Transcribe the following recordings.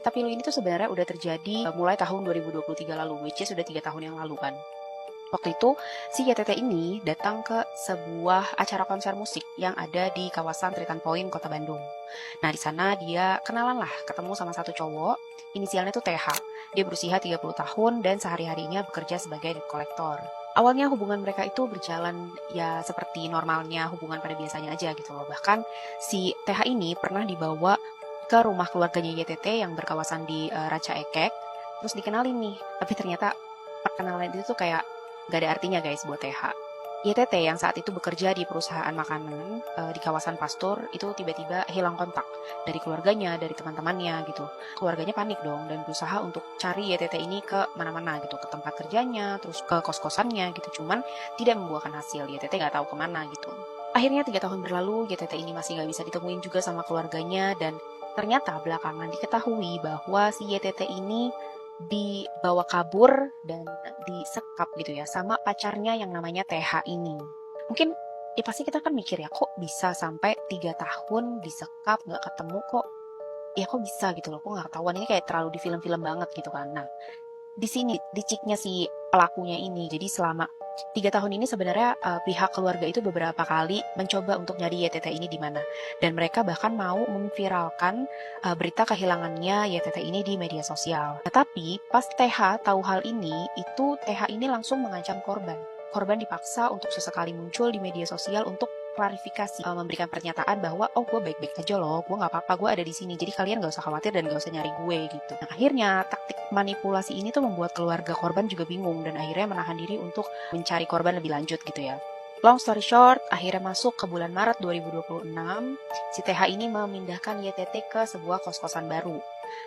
Tapi ini tuh sebenarnya udah terjadi mulai tahun 2023 lalu, which is sudah 3 tahun yang lalu kan. Waktu itu, si YTT ini datang ke sebuah acara konser musik yang ada di kawasan Triton Point, Kota Bandung. Nah, di sana dia kenalan lah, ketemu sama satu cowok, inisialnya tuh TH. Dia berusia 30 tahun dan sehari-harinya bekerja sebagai debt collector. Awalnya hubungan mereka itu berjalan ya seperti normalnya hubungan pada biasanya aja gitu loh. Bahkan si TH ini pernah dibawa ke rumah keluarganya YTT yang berkawasan di Raca Ekek, terus dikenalin nih. Tapi ternyata perkenalan itu tuh kayak gak ada artinya guys buat TH. YTT yang saat itu bekerja di perusahaan makanan di kawasan Pastur itu tiba-tiba hilang kontak dari keluarganya, dari teman-temannya gitu. Keluarganya panik dong dan berusaha untuk cari YTT ini ke mana-mana gitu, ke tempat kerjanya, terus ke kos-kosannya gitu. Cuman tidak membuahkan hasil, YTT nggak tahu kemana gitu. Akhirnya 3 tahun berlalu, YTT ini masih nggak bisa ditemuin juga sama keluarganya dan ternyata belakangan diketahui bahwa si YTT ini dibawa kabur dan disekap gitu ya sama pacarnya yang namanya TH ini. Mungkin ya pasti kita kan mikir ya kok bisa sampai 3 tahun disekap nggak ketemu kok ya kok bisa gitu loh kok nggak ketahuan ini kayak terlalu di film-film banget gitu kan. Nah di sini diciknya si pelakunya ini. Jadi selama 3 tahun ini sebenarnya pihak keluarga itu beberapa kali mencoba untuk nyari YTT ini di mana. Dan mereka bahkan mau memviralkan berita kehilangannya YTT ini di media sosial. Tetapi pas TH tahu hal ini, itu TH ini langsung mengancam korban. Korban dipaksa untuk sesekali muncul di media sosial untuk klarifikasi, memberikan pernyataan bahwa oh gue baik-baik aja loh, gue nggak apa-apa, gue ada di sini, jadi kalian gak usah khawatir dan gak usah nyari gue gitu. Nah, akhirnya taktik manipulasi ini tuh membuat keluarga korban juga bingung dan akhirnya menahan diri untuk mencari korban lebih lanjut gitu ya. Long story short, akhirnya masuk ke bulan Maret 2026, si TH ini memindahkan YTT ke sebuah kos-kosan baru.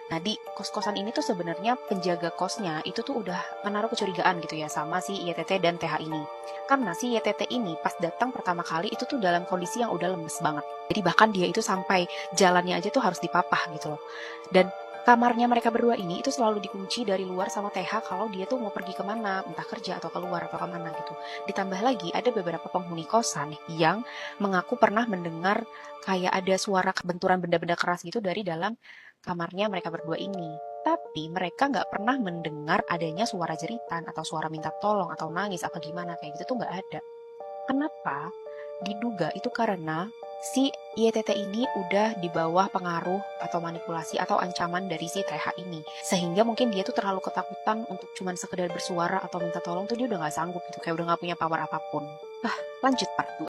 Nah, di kos-kosan ini tuh sebenarnya penjaga kosnya itu tuh udah menaruh kecurigaan gitu ya sama si YTT dan TH ini. Karena si YTT ini pas datang pertama kali itu tuh dalam kondisi yang udah lemes banget. Jadi bahkan dia itu sampai jalannya aja tuh harus dipapah gitu loh. Dan kamarnya mereka berdua ini itu selalu dikunci dari luar sama TH kalau dia tuh mau pergi kemana, entah kerja atau keluar atau kemana gitu. Ditambah lagi ada beberapa penghuni kosan yang mengaku pernah mendengar kayak ada suara benturan benda-benda keras gitu dari dalam kamarnya mereka berdua ini. Tapi mereka nggak pernah mendengar adanya suara jeritan atau suara minta tolong atau nangis apa gimana kayak gitu tuh nggak ada. Kenapa? Diduga itu karena si YTT ini udah di bawah pengaruh atau manipulasi atau ancaman dari si TH ini. Sehingga mungkin dia tuh terlalu ketakutan untuk cuman sekedar bersuara atau minta tolong tuh dia udah nggak sanggup gitu. Kayak udah nggak punya power apapun. Lanjut part 2.